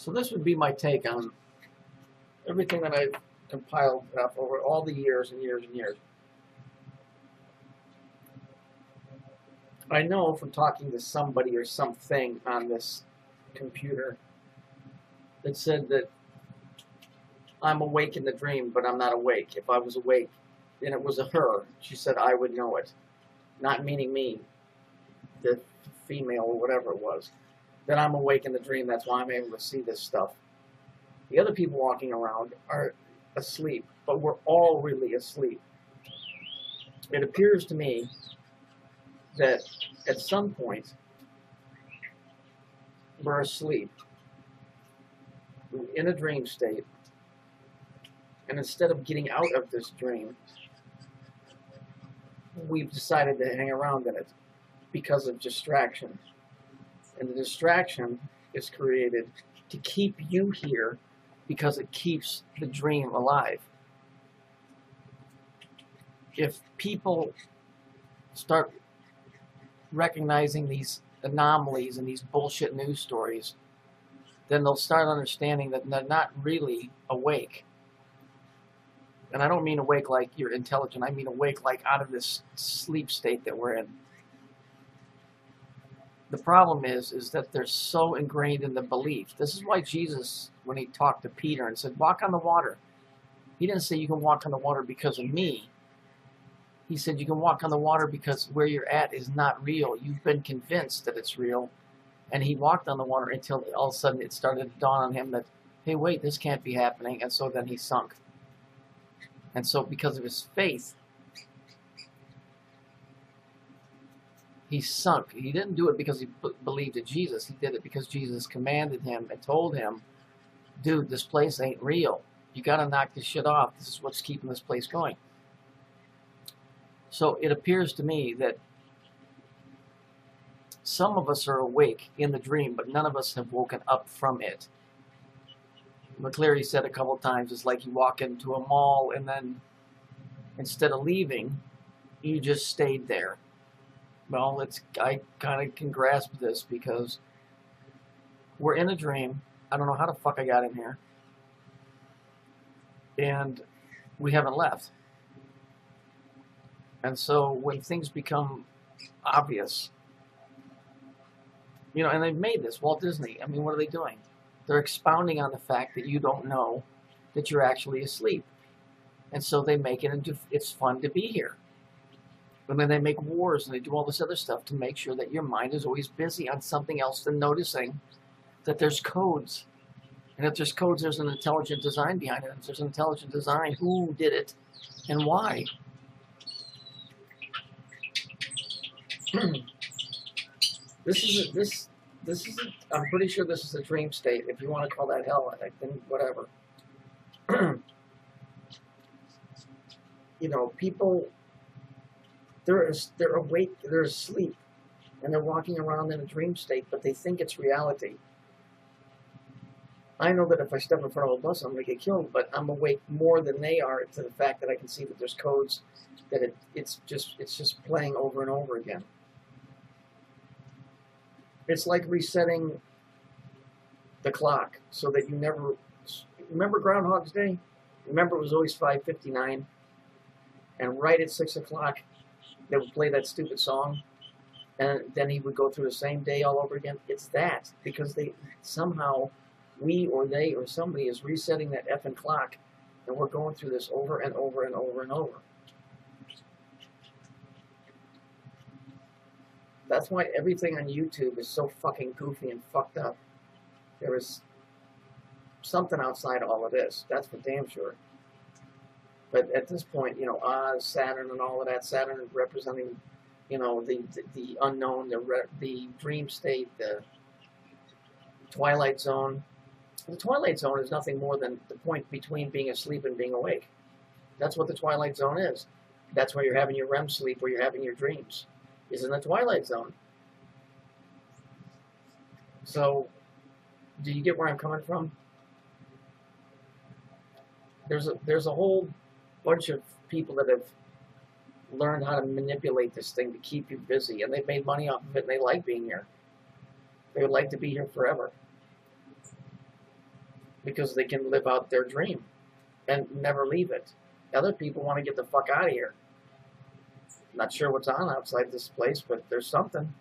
So this would be my take on everything that I've compiled up over all the years and years and years. I know from talking to somebody or something on this computer that said that I'm awake in the dream, but I'm not awake. If I was awake and it was a her, she said I would know it. Not meaning me, the female or whatever it was. That I'm awake in the dream, that's why I'm able to see this stuff. The other people walking around are asleep, but we're all really asleep. It appears to me that at some point we're asleep in a dream state, and instead of getting out of this dream, we've decided to hang around in it because of distraction. And the distraction is created to keep you here because it keeps the dream alive. If people start recognizing these anomalies and these bullshit news stories, then they'll start understanding that they're not really awake. And I don't mean awake like you're intelligent. I mean awake like out of this sleep state that we're in. The problem is that they're so ingrained in the belief. This is why Jesus, when he talked to Peter and said, walk on the water, he didn't say you can walk on the water because of me. He said you can walk on the water because where you're at is not real. You've been convinced that it's real. And he walked on the water until all of a sudden it started to dawn on him that, hey, wait, this can't be happening. And so then he sunk. And so because of his faith, he sunk. He didn't do it because he believed in Jesus. He did it because Jesus commanded him and told him, dude, this place ain't real. You got to knock this shit off. This is what's keeping this place going. So it appears to me that some of us are awake in the dream, but none of us have woken up from it. McCleary said a couple times, it's like you walk into a mall and then instead of leaving, you just stayed there. Well, I kind of can grasp this because we're in a dream. I don't know how the fuck I got in here. And we haven't left. And so when things become obvious, you know, and they've made this, Walt Disney, I mean, what are they doing? They're expounding on the fact that you don't know that you're actually asleep. And so they make it into, it's fun to be here. And then they make wars and they do all this other stuff to make sure that your mind is always busy on something else than noticing that there's codes. And if there's codes, there's an intelligent design behind it. If there's an intelligent design, who did it and why? This is I'm pretty sure this is a dream state. If you want to call that hell, then whatever. You know, people, they're awake, they're asleep, and they're walking around in a dream state, but they think it's reality. I know that if I step in front of a bus, I'm going to get killed, but I'm awake more than they are to the fact that I can see that there's codes, that it's just playing over and over again. It's like resetting the clock so that you never... Remember Groundhog's Day? Remember it was always 5:59? And right at 6 o'clock, they would play that stupid song, and then he would go through the same day all over again. It's that, because they somehow, we or they or somebody is resetting that effing clock, and we're going through this over and over and over and over. That's why everything on YouTube is so fucking goofy and fucked up. There is something outside all of this. That's for damn sure. But at this point, you know, Oz, Saturn, and all of that. Saturn representing, you know, the unknown, the dream state, the twilight zone. The twilight zone is nothing more than the point between being asleep and being awake. That's what the twilight zone is. That's where you're having your REM sleep, where you're having your dreams. Is in the twilight zone. So, do you get where I'm coming from? There's a whole bunch of people that have learned how to manipulate this thing to keep you busy, and they've made money off of it, and they like being here. They would like to be here forever. because they can live out their dream and never leave it. Other people want to get the fuck out of here. Not sure what's on outside this place, but there's something.